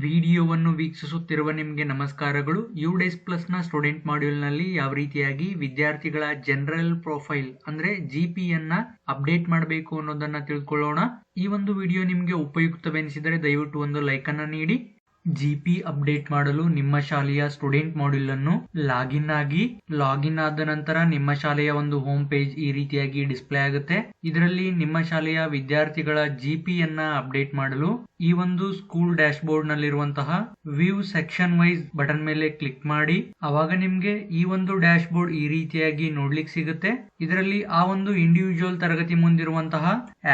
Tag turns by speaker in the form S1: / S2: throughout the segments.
S1: ವಿಡಿಯೋವನ್ನು ವೀಕ್ಷಿಸುತ್ತಿರುವ ನಿಮಗೆ ನಮಸ್ಕಾರಗಳು. ಯುಡೇಸ್ ಪ್ಲಸ್ ನ ಸ್ಟೂಡೆಂಟ್ ಮಾಡ್ಯೂಲ್ ನಲ್ಲಿ ಯಾವ ರೀತಿಯಾಗಿ ವಿದ್ಯಾರ್ಥಿಗಳ ಜನರಲ್ ಪ್ರೊಫೈಲ್ ಅಂದ್ರೆ ಜಿಪಿ ಯನ್ನ ಅಪ್ಡೇಟ್ ಮಾಡಬೇಕು ಅನ್ನೋದನ್ನ ತಿಳ್ಕೊಳ್ಳೋಣ. ಈ ಒಂದು ವಿಡಿಯೋ ನಿಮಗೆ ಉಪಯುಕ್ತವೆನಿಸಿದರೆ ದಯವಿಟ್ಟು ಒಂದು ಲೈಕ್ ಅನ್ನ ನೀಡಿ. ಜಿಪಿ ಅಪ್ಡೇಟ್ ಮಾಡಲು ನಿಮ್ಮ ಶಾಲೆಯ ಸ್ಟೂಡೆಂಟ್ ಮಾಡ್ಯೂಲ್ ಅನ್ನು ಲಾಗಿನ್ ಆದ ನಂತರ ನಿಮ್ಮ ಶಾಲೆಯ ಒಂದು ಹೋಮ್ ಪೇಜ್ ಈ ರೀತಿಯಾಗಿ ಡಿಸ್ಪ್ಲೇ ಆಗುತ್ತೆ. ಇದರಲ್ಲಿ ನಿಮ್ಮ ಶಾಲೆಯ ವಿದ್ಯಾರ್ಥಿಗಳ ಜಿಪಿ ಯನ್ನ ಅಪ್ಡೇಟ್ ಮಾಡಲು ಈ ಒಂದು ಸ್ಕೂಲ್ ಡ್ಯಾಶ್ ಬೋರ್ಡ್ ನಲ್ಲಿರುವಂತಹ ವ್ಯೂ ಸೆಕ್ಷನ್ ವೈಸ್ ಬಟನ್ ಮೇಲೆ ಕ್ಲಿಕ್ ಮಾಡಿ. ಅವಾಗ ನಿಮ್ಗೆ ಈ ಒಂದು ಡ್ಯಾಶ್ ಬೋರ್ಡ್ ಈ ರೀತಿಯಾಗಿ ನೋಡ್ಲಿಕ್ಕೆ ಸಿಗುತ್ತೆ. ಇದರಲ್ಲಿ ಆ ಒಂದು ಇಂಡಿವಿಜುವಲ್ ತರಗತಿ ಮುಂದಿರುವಂತಹ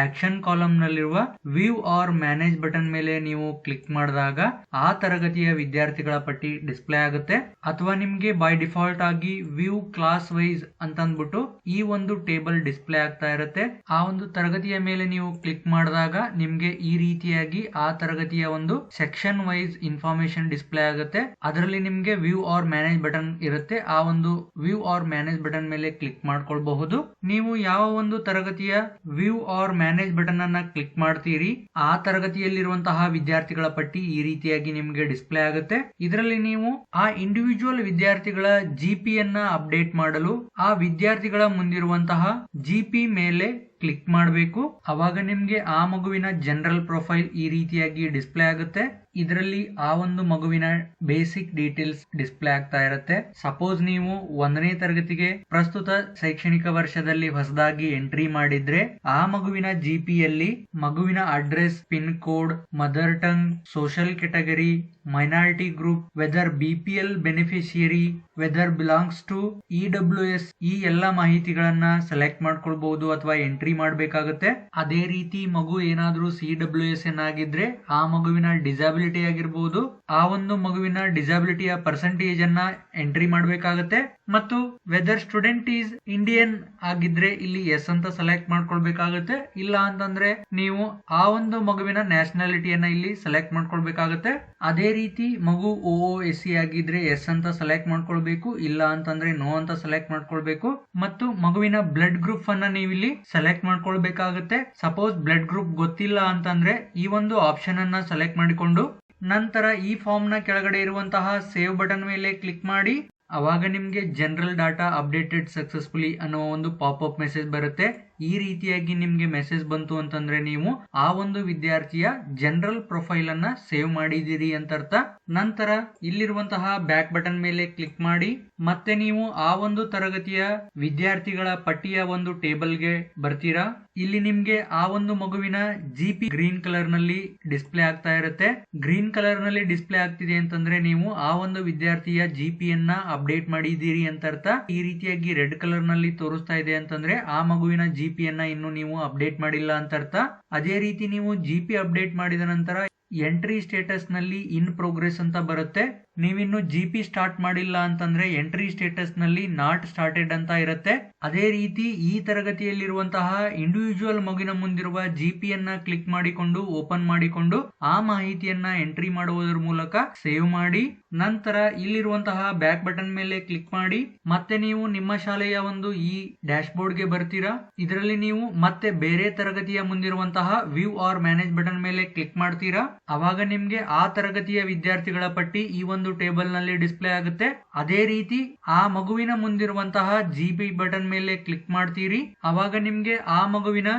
S1: ಆಕ್ಷನ್ ಕಾಲಮ್ ನಲ್ಲಿರುವ ವ್ಯೂ ಆರ್ ಮ್ಯಾನೇಜ್ ಬಟನ್ ಮೇಲೆ ನೀವು ಕ್ಲಿಕ್ ಮಾಡಿದಾಗ ಆ ತರಗತಿಯ ವಿದ್ಯಾರ್ಥಿಗಳ ಪಟ್ಟಿ ಡಿಸ್ಪ್ಲೇ ಆಗುತ್ತೆ. ಅಥವಾ ನಿಮ್ಗೆ ಬೈ ಡಿಫಾಲ್ಟ್ ಆಗಿ ವ್ಯೂ ಕ್ಲಾಸ್ ವೈಸ್ ಅಂತ ಅಂದ್ಬಿಟ್ಟು ಈ ಒಂದು ಟೇಬಲ್ ಡಿಸ್ಪ್ಲೇ ಆಗ್ತಾ ಇರುತ್ತೆ. ಆ ಒಂದು ತರಗತಿಯ ಮೇಲೆ ನೀವು ಕ್ಲಿಕ್ ಮಾಡಿದಾಗ ನಿಮ್ಗೆ ಈ ರೀತಿಯಾಗಿ ಆ ತರಗತಿಯ ಒಂದು ಸೆಕ್ಷನ್ ವೈಸ್ ಇನ್ಫಾರ್ಮೇಶನ್ ಡಿಸ್ಪ್ಲೇ ಆಗುತ್ತೆ. ಅದರಲ್ಲಿ ನಿಮ್ಗೆ ವ್ಯೂ ಆರ್ ಮ್ಯಾನೇಜ್ ಬಟನ್ ಇರುತ್ತೆ. ಆ ಒಂದು ವ್ಯೂ ಆರ್ ಮ್ಯಾನೇಜ್ ಬಟನ್ ಮೇಲೆ ಕ್ಲಿಕ್ ಮಾಡ್ಕೊಳ್ಬಹುದು. ನೀವು ಯಾವ ಒಂದು ತರಗತಿಯ ವ್ಯೂ ಆರ್ ಮ್ಯಾನೇಜ್ ಬಟನ್ ಅನ್ನ ಕ್ಲಿಕ್ ಮಾಡ್ತೀರಿ ಆ ತರಗತಿಯಲ್ಲಿರುವಂತಹ ವಿದ್ಯಾರ್ಥಿಗಳ ಪಟ್ಟಿ ಈ ರೀತಿಯಾಗಿ ನಿಮ್ಗೆ ಡಿಸ್ಪ್ಲೇ ಆಗುತ್ತೆ. ಇದರಲ್ಲಿ ನೀವು ಆ ಇಂಡಿವಿಜುವಲ್ ವಿದ್ಯಾರ್ಥಿಗಳ ಜಿಪಿ ಯನ್ನ ಅಪ್ಡೇಟ್ ಮಾಡಲು ಆ ವಿದ್ಯಾರ್ಥಿಗಳ ಮುಂದಿರುವಂತಹ ಜಿಪಿ ಮೇಲೆ ಕ್ಲಿಕ್ ಮಾಡಬೇಕು. ಅವಾಗ ನಿಮ್ಗೆ ಆ ಮಗುವಿನ ಜನರಲ್ ಪ್ರೊಫೈಲ್ ಈ ರೀತಿಯಾಗಿ ಡಿಸ್ಪ್ಲೇ ಆಗುತ್ತೆ. ಇದರಲ್ಲಿ ಆ ಒಂದು ಮಗುವಿನ ಬೇಸಿಕ್ ಡೀಟೇಲ್ಸ್ ಡಿಸ್ಪ್ಲೇ ಆಗ್ತಾ ಇರುತ್ತೆ. ಸಪೋಸ್ ನೀವು 1ನೇ ತರಗತಿಗೆ ಪ್ರಸ್ತುತ ಶೈಕ್ಷಣಿಕ ವರ್ಷದಲ್ಲಿ ಹೊಸದಾಗಿ ಎಂಟ್ರಿ ಮಾಡಿದ್ರೆ ಆ ಮಗುವಿನ ಜಿಪಿಯಲ್ಲಿ ಮಗುವಿನ address, pin code, mother tongue, social category, minority group, whether BPL beneficiary, whether belongs to EWS ಈ ಎಲ್ಲ ಮಾಹಿತಿಗಳನ್ನ ಸೆಲೆಕ್ಟ್ ಮಾಡ್ಕೊಳ್ಬಹುದು ಅಥವಾ ಎಂಟ್ರಿ ಮಾಡಬೇಕಾಗುತ್ತೆ. ಅದೇ ರೀತಿ ಮಗು ಏನಾದ್ರೂ CWS ಆಗಿದ್ರೆ ಆ ಮಗುವಿನ ಡಿಸಬಿಲಿಟಿ ಆಗಿರ್ಬಹುದು, ಆ ಒಂದು ಮಗುವಿನ ಡಿಸಬಿಲಿಟಿಯ ಪರ್ಸೆಂಟೇಜ್ ಅನ್ನ ಎಂಟ್ರಿ ಮಾಡಬೇಕಾಗುತ್ತೆ. ಮತ್ತು ವೆದರ್ ಸ್ಟೂಡೆಂಟ್ ಈಸ್ ಇಂಡಿಯನ್ ಆಗಿದ್ರೆ ಇಲ್ಲಿ ಎಸ್ ಅಂತ ಸೆಲೆಕ್ಟ್ ಮಾಡ್ಕೊಳ್ಬೇಕಾಗುತ್ತೆ. ಇಲ್ಲ ಅಂತಂದ್ರೆ ನೀವು ಆ ಒಂದು ಮಗುವಿನ ನ್ಯಾಷನಾಲಿಟಿಯನ್ನ ಇಲ್ಲಿ ಸೆಲೆಕ್ಟ್ ಮಾಡ್ಕೊಳ್ಬೇಕಾಗುತ್ತೆ. ಅದೇ ರೀತಿ ಮಗು OOSC ಆಗಿದ್ರೆ ಎಸ್ ಅಂತ ಸೆಲೆಕ್ಟ್ ಮಾಡ್ಕೊಳ್ಬೇಕು. ಇಲ್ಲ ಅಂತಂದ್ರೆ ನೋ ಅಂತ ಸೆಲೆಕ್ಟ್ ಮಾಡ್ಕೊಳ್ಬೇಕು. ಮತ್ತು ಮಗುವಿನ ಬ್ಲಡ್ ಗ್ರೂಪ್ ಅನ್ನ ನೀವು ಇಲ್ಲಿ ಸೆಲೆಕ್ಟ್ ಮಾಡ್ಕೊಳ್ಬೇಕಾಗುತ್ತೆ. ಸಪೋಸ್ ಬ್ಲಡ್ ಗ್ರೂಪ್ ಗೊತ್ತಿಲ್ಲ ಅಂತಂದ್ರೆ ಈ ಒಂದು ಆಪ್ಷನ್ ಅನ್ನ ಸೆಲೆಕ್ಟ್ ಮಾಡಿಕೊಂಡು ನಂತರ ಈ ಫಾರ್ಮ್ ನ ಕೆಳಗಡೆ ಇರುವಂತಹ ಸೇವ್ ಬಟನ್ ಮೇಲೆ ಕ್ಲಿಕ್ ಮಾಡಿ. ಅವಾಗ ನಿಮ್ಗೆ ಜನರಲ್ ಡಾಟಾ ಅಪ್ಡೇಟೆಡ್ ಸಕ್ಸಸ್ಫುಲಿ ಅನ್ನೋ ಒಂದು ಪಾಪ್ ಮೆಸೇಜ್ ಬರುತ್ತೆ. ಈ ರೀತಿಯಾಗಿ ನಿಮ್ಗೆ ಮೆಸೇಜ್ ಬಂತು ಅಂತಂದ್ರೆ ನೀವು ಆ ಒಂದು ವಿದ್ಯಾರ್ಥಿಯ ಜನರಲ್ ಪ್ರೊಫೈಲ್ ಅನ್ನ ಸೇವ್ ಮಾಡಿದಿರಿ ಅಂತ ಅರ್ಥ. ನಂತರ ಇಲ್ಲಿರುವಂತಹ ಬ್ಯಾಕ್ ಬಟನ್ ಮೇಲೆ ಕ್ಲಿಕ್ ಮಾಡಿ. ಮತ್ತೆ ನೀವು ಆ ಒಂದು ತರಗತಿಯ ವಿದ್ಯಾರ್ಥಿಗಳ ಪಟ್ಟಿಯ ಒಂದು ಟೇಬಲ್ಗೆ ಬರ್ತೀರಾ. ಇಲ್ಲಿ ನಿಮ್ಗೆ ಆ ಒಂದು ಮಗುವಿನ ಜಿಪಿ ಗ್ರೀನ್ ಕಲರ್ ನಲ್ಲಿ ಡಿಸ್ಪ್ಲೇ ಆಗ್ತಾ ಇರುತ್ತೆ. ಗ್ರೀನ್ ಕಲರ್ ನಲ್ಲಿ ಡಿಸ್ಪ್ಲೇ ಆಗ್ತಿದೆ ಅಂತಂದ್ರೆ ನೀವು ಆ ಒಂದು ವಿದ್ಯಾರ್ಥಿಯ ಜಿಪಿಯನ್ನ ಅಪ್ಡೇಟ್ ಮಾಡಿದ್ದೀರಿ ಅಂತ ಅರ್ಥ. ಈ ರೀತಿಯಾಗಿ ರೆಡ್ ಕಲರ್ ನಲ್ಲಿ ತೋರಿಸ್ತಾ ಇದೆ ಅಂತಂದ್ರೆ ಆ ಮಗುವಿನ ಜಿಪಿಯನ್ನ ಇನ್ನು ನೀವು ಅಪ್ಡೇಟ್ ಮಾಡಿಲ್ಲ ಅಂತ ಅರ್ಥ. ಅದೇ ರೀತಿ ನೀವು ಜಿಪಿ ಅಪ್ಡೇಟ್ ಮಾಡಿದ ನಂತರ ಎಂಟ್ರಿ ಸ್ಟೇಟಸ್ ನಲ್ಲಿ ಇನ್ ಪ್ರೋಗ್ರೆಸ್ ಅಂತ ಬರುತ್ತೆ. ನೀವಿನ್ನು ಜಿಪಿ ಸ್ಟಾರ್ಟ್ ಮಾಡಿಲ್ಲ ಅಂತಂದ್ರೆ ಎಂಟ್ರಿ ಸ್ಟೇಟಸ್ ನಲ್ಲಿ ನಾಟ್ ಸ್ಟಾರ್ಟೆಡ್ ಅಂತ ಇರುತ್ತೆ. ಅದೇ ರೀತಿ ಈ ತರಗತಿಯಲ್ಲಿರುವಂತಹ ಇಂಡಿವಿಜುವಲ್ ಮಗುವಿನ ಮುಂದಿರುವ ಜಿಪಿಯನ್ನ ಕ್ಲಿಕ್ ಮಾಡಿಕೊಂಡು ಓಪನ್ ಮಾಡಿಕೊಂಡು ಆ ಮಾಹಿತಿಯನ್ನ ಎಂಟ್ರಿ ಮಾಡುವುದರ ಮೂಲಕ ಸೇವ್ ಮಾಡಿ. ನಂತರ ಇಲ್ಲಿರುವಂತಹ ಬ್ಯಾಕ್ ಬಟನ್ ಮೇಲೆ ಕ್ಲಿಕ್ ಮಾಡಿ. ಮತ್ತೆ ನೀವು ನಿಮ್ಮ ಶಾಲೆಯ ಒಂದು ಈ ಡ್ಯಾಶ್ ಬೋರ್ಡ್ ಗೆ ಬರ್ತೀರಾ. ಇದರಲ್ಲಿ ನೀವು ಮತ್ತೆ ಬೇರೆ ತರಗತಿಯ ಮುಂದಿರುವಂತಹ ವ್ಯೂ ಆರ್ ಮ್ಯಾನೇಜ್ ಬಟನ್ ಮೇಲೆ ಕ್ಲಿಕ್ ಮಾಡ್ತೀರಾ. ಅವಾಗ ನಿಮ್ಗೆ ಆ ತರಗತಿಯ ವಿದ್ಯಾರ್ಥಿಗಳ ಪಟ್ಟಿ ಈ ಒಂದು ಟೇಬಲ್ ನಲ್ಲಿ ಡಿಸ್ಪ್ಲೇ ಆಗುತ್ತೆ. ಅದೇ ರೀತಿ ಆ ಮಗುವಿನ ಮುಂದಿರುವಂತಹ ಜಿಪಿ ಬಟನ್ ಮೇಲೆ ಕ್ಲಿಕ್ ಮಾಡ್ತೀರಿ. ಅವಾಗ ನಿಮ್ಗೆ ಆ ಮಗುವಿನ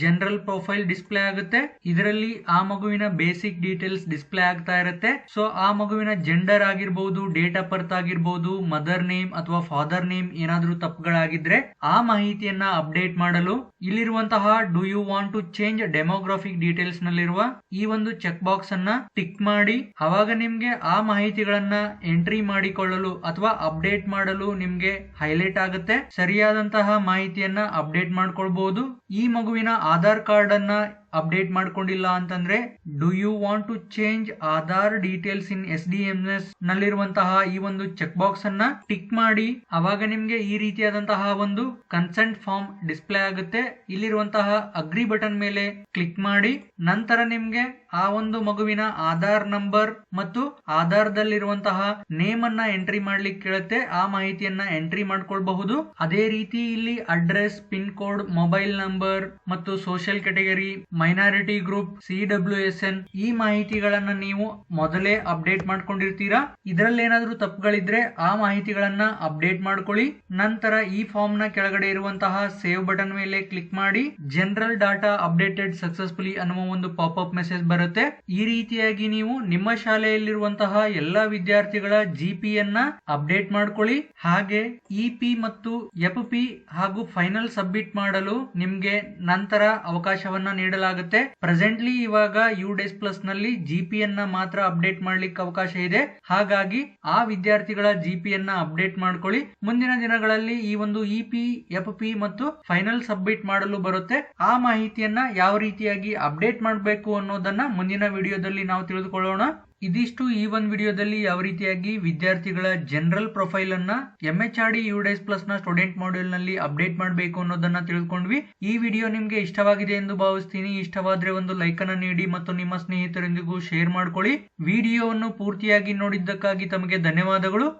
S1: ಜನರಲ್ ಪ್ರೊಫೈಲ್ ಡಿಸ್ಪ್ಲೇ ಆಗುತ್ತೆ. ಇದರಲ್ಲಿ ಆ ಮಗುವಿನ ಬೇಸಿಕ್ ಡೀಟೇಲ್ಸ್ ಡಿಸ್ಪ್ಲೇ ಆಗ್ತಾ ಇರುತ್ತೆ. ಸೊ ಆ ಮಗುವಿನ ಜೆಂಡರ್ ಆಗಿರ್ಬಹುದು, ಡೇಟ್ ಆಫ್ ಬರ್ತ್ ಆಗಿರ್ಬಹುದು, ಮದರ್ ನೇಮ್ ಅಥವಾ ಫಾದರ್ ನೇಮ್ ಏನಾದ್ರೂ ತಪ್ಪುಗಳಾಗಿದ್ರೆ ಆ ಮಾಹಿತಿಯನ್ನ ಅಪ್ಡೇಟ್ ಮಾಡಲು ಇಲ್ಲಿರುವಂತಹ do you want to change demographic details ನಲ್ಲಿರುವ ಈ ಒಂದು ಚೆಕ್ ಬಾಕ್ಸ್ ಅನ್ನ ಟಿಕ್ ಮಾಡಿ. ಅವಾಗ ನಿಮ್ಗೆ ಆ ಮಾಹಿತಿಗಳನ್ನ ಎಂಟ್ರಿ ಮಾಡಿಕೊಳ್ಳಲು ಅಥವಾ ಅಪ್ಡೇಟ್ ಮಾಡಲು ನಿಮ್ಗೆ ಹೈಲೈಟ್ ಆಗುತ್ತೆ. ಸರಿಯಾದಂತಹ ಮಾಹಿತಿಯನ್ನ ಅಪ್ಡೇಟ್ ಮಾಡ್ಕೊಳ್ಬಹುದು. ಈ ಮಗುವಿನ ಆಧಾರ್ ಕಾರ್ಡ್ ಅನ್ನ ಅಪ್ಡೇಟ್ ಮಾಡ್ಕೊಂಡಿಲ್ಲ ಅಂತಂದ್ರೆ do you want to change Aadhaar details in SDMS ನಲ್ಲಿರುವಂತಹ ಈ ಒಂದು ಚೆಕ್ ಬಾಕ್ಸ್ ಅನ್ನ ಟಿಕ್ ಮಾಡಿ. ಅವಾಗ ನಿಮ್ಗೆ ಈ ರೀತಿಯಾದಂತಹ ಒಂದು ಕನ್ಸೆಂಟ್ ಫಾರ್ಮ್ ಡಿಸ್ಪ್ಲೇ ಆಗುತ್ತೆ. ಇಲ್ಲಿರುವಂತಹ ಅಗ್ರಿ ಬಟನ್ ಮೇಲೆ ಕ್ಲಿಕ್ ಮಾಡಿ. ನಂತರ ನಿಮ್ಗೆ ಆ ಒಂದು ಮಗುವಿನ ಆಧಾರ್ ನಂಬರ್ ಮತ್ತು ಆಧಾರದಲ್ಲಿರುವಂತಹ ನೇಮ್ ಅನ್ನ ಎಂಟ್ರಿ ಮಾಡ್ಲಿಕ್ಕೆ ಕೇಳುತ್ತೆ. ಆ ಮಾಹಿತಿಯನ್ನ ಎಂಟ್ರಿ ಮಾಡ್ಕೊಳ್ಬಹುದು. ಅದೇ ರೀತಿ ಇಲ್ಲಿ address, pin code, mobile number ಮತ್ತು social category, minority group, CWSN ಈ ಮಾಹಿತಿಗಳನ್ನ ನೀವು ಮೊದಲೇ ಅಪ್ಡೇಟ್ ಮಾಡ್ಕೊಂಡಿರ್ತೀರಾ. ಇದರಲ್ಲಿ ಏನಾದ್ರೂ ತಪ್ಪುಗಳಿದ್ರೆ ಆ ಮಾಹಿತಿಗಳನ್ನ ಅಪ್ಡೇಟ್ ಮಾಡ್ಕೊಳ್ಳಿ. ನಂತರ ಈ ಫಾರ್ಮ್ ನ ಕೆಳಗಡೆ ಇರುವಂತಹ ಸೇವ್ ಬಟನ್ ಮೇಲೆ ಕ್ಲಿಕ್ ಮಾಡಿ ಜನರಲ್ ಡಾಟಾ ಅಪ್ಡೇಟೆಡ್ ಸಕ್ಸಸ್ಫುಲಿ ಅನ್ನುವ ಒಂದು ಪಾಪ್ಅಪ್ ಮೆಸೇಜ್ ಬರುತ್ತೆ. ಈ ರೀತಿಯಾಗಿ ನೀವು ನಿಮ್ಮ ಶಾಲೆಯಲ್ಲಿರುವಂತಹ ಎಲ್ಲಾ ವಿದ್ಯಾರ್ಥಿಗಳ GP ಯನ್ನ ಅಪ್ಡೇಟ್ ಮಾಡ್ಕೊಳ್ಳಿ. ಹಾಗೆ EP ಮತ್ತು FP ಹಾಗೂ ಫೈನಲ್ ಸಬ್ಮಿಟ್ ಮಾಡಲು ನಿಮ್ಗೆ ನಂತರ ಅವಕಾಶವನ್ನ ನೀಡಲಾಗುತ್ತೆ. ಪ್ರೆಸೆಂಟ್ಲಿ ಇವಾಗ UDays Plus ನಲ್ಲಿ GP ಯನ್ನ ಮಾತ್ರ ಅಪ್ಡೇಟ್ ಮಾಡ್ಲಿಕ್ಕೆ ಅವಕಾಶ ಇದೆ. ಹಾಗಾಗಿ ಆ ವಿದ್ಯಾರ್ಥಿಗಳ GP ಯನ್ನ ಅಪ್ಡೇಟ್ ಮಾಡ್ಕೊಳ್ಳಿ. ಮುಂದಿನ ದಿನಗಳಲ್ಲಿ ಈ ಒಂದು EP, FP ಮತ್ತು ಫೈನಲ್ ಸಬ್ಮಿಟ್ ಮಾಡಲು ಬರುತ್ತೆ. ಆ ಮಾಹಿತಿಯನ್ನ ಯಾವ ರೀತಿಯಾಗಿ ಅಪ್ಡೇಟ್ ಮಾಡಬೇಕು ಅನ್ನೋದನ್ನ ಮುಂದಿನ ವಿಡಿಯೋದಲ್ಲಿ ನಾವು ತಿಳಿದುಕೊಳ್ಳೋಣ. ಇದಿಷ್ಟು ಈ ಒಂದು ವಿಡಿಯೋದಲ್ಲಿ ಯಾವ ರೀತಿಯಾಗಿ ವಿದ್ಯಾರ್ಥಿಗಳ ಜನರಲ್ ಪ್ರೊಫೈಲ್ ಅನ್ನ MHRD UDays Plus ನ ಸ್ಟೂಡೆಂಟ್ ಮಾಡ್ಯೂಲ್ ನಲ್ಲಿ ಅಪ್ಡೇಟ್ ಮಾಡಬೇಕು ಅನ್ನೋದನ್ನ ತಿಳ್ಕೊಂಡ್ವಿ. ಈ ವಿಡಿಯೋ ನಿಮ್ಗೆ ಇಷ್ಟವಾಗಿದೆ ಎಂದು ಭಾವಿಸ್ತೀನಿ. ಇಷ್ಟವಾದ್ರೆ ಒಂದು ಲೈಕ್ ಅನ್ನ ನೀಡಿ ಮತ್ತು ನಿಮ್ಮ ಸ್ನೇಹಿತರೊಂದಿಗೂ ಶೇರ್ ಮಾಡ್ಕೊಳ್ಳಿ. ವಿಡಿಯೋವನ್ನು ಪೂರ್ತಿಯಾಗಿ ನೋಡಿದ್ದಕ್ಕಾಗಿ ತಮಗೆ ಧನ್ಯವಾದಗಳು.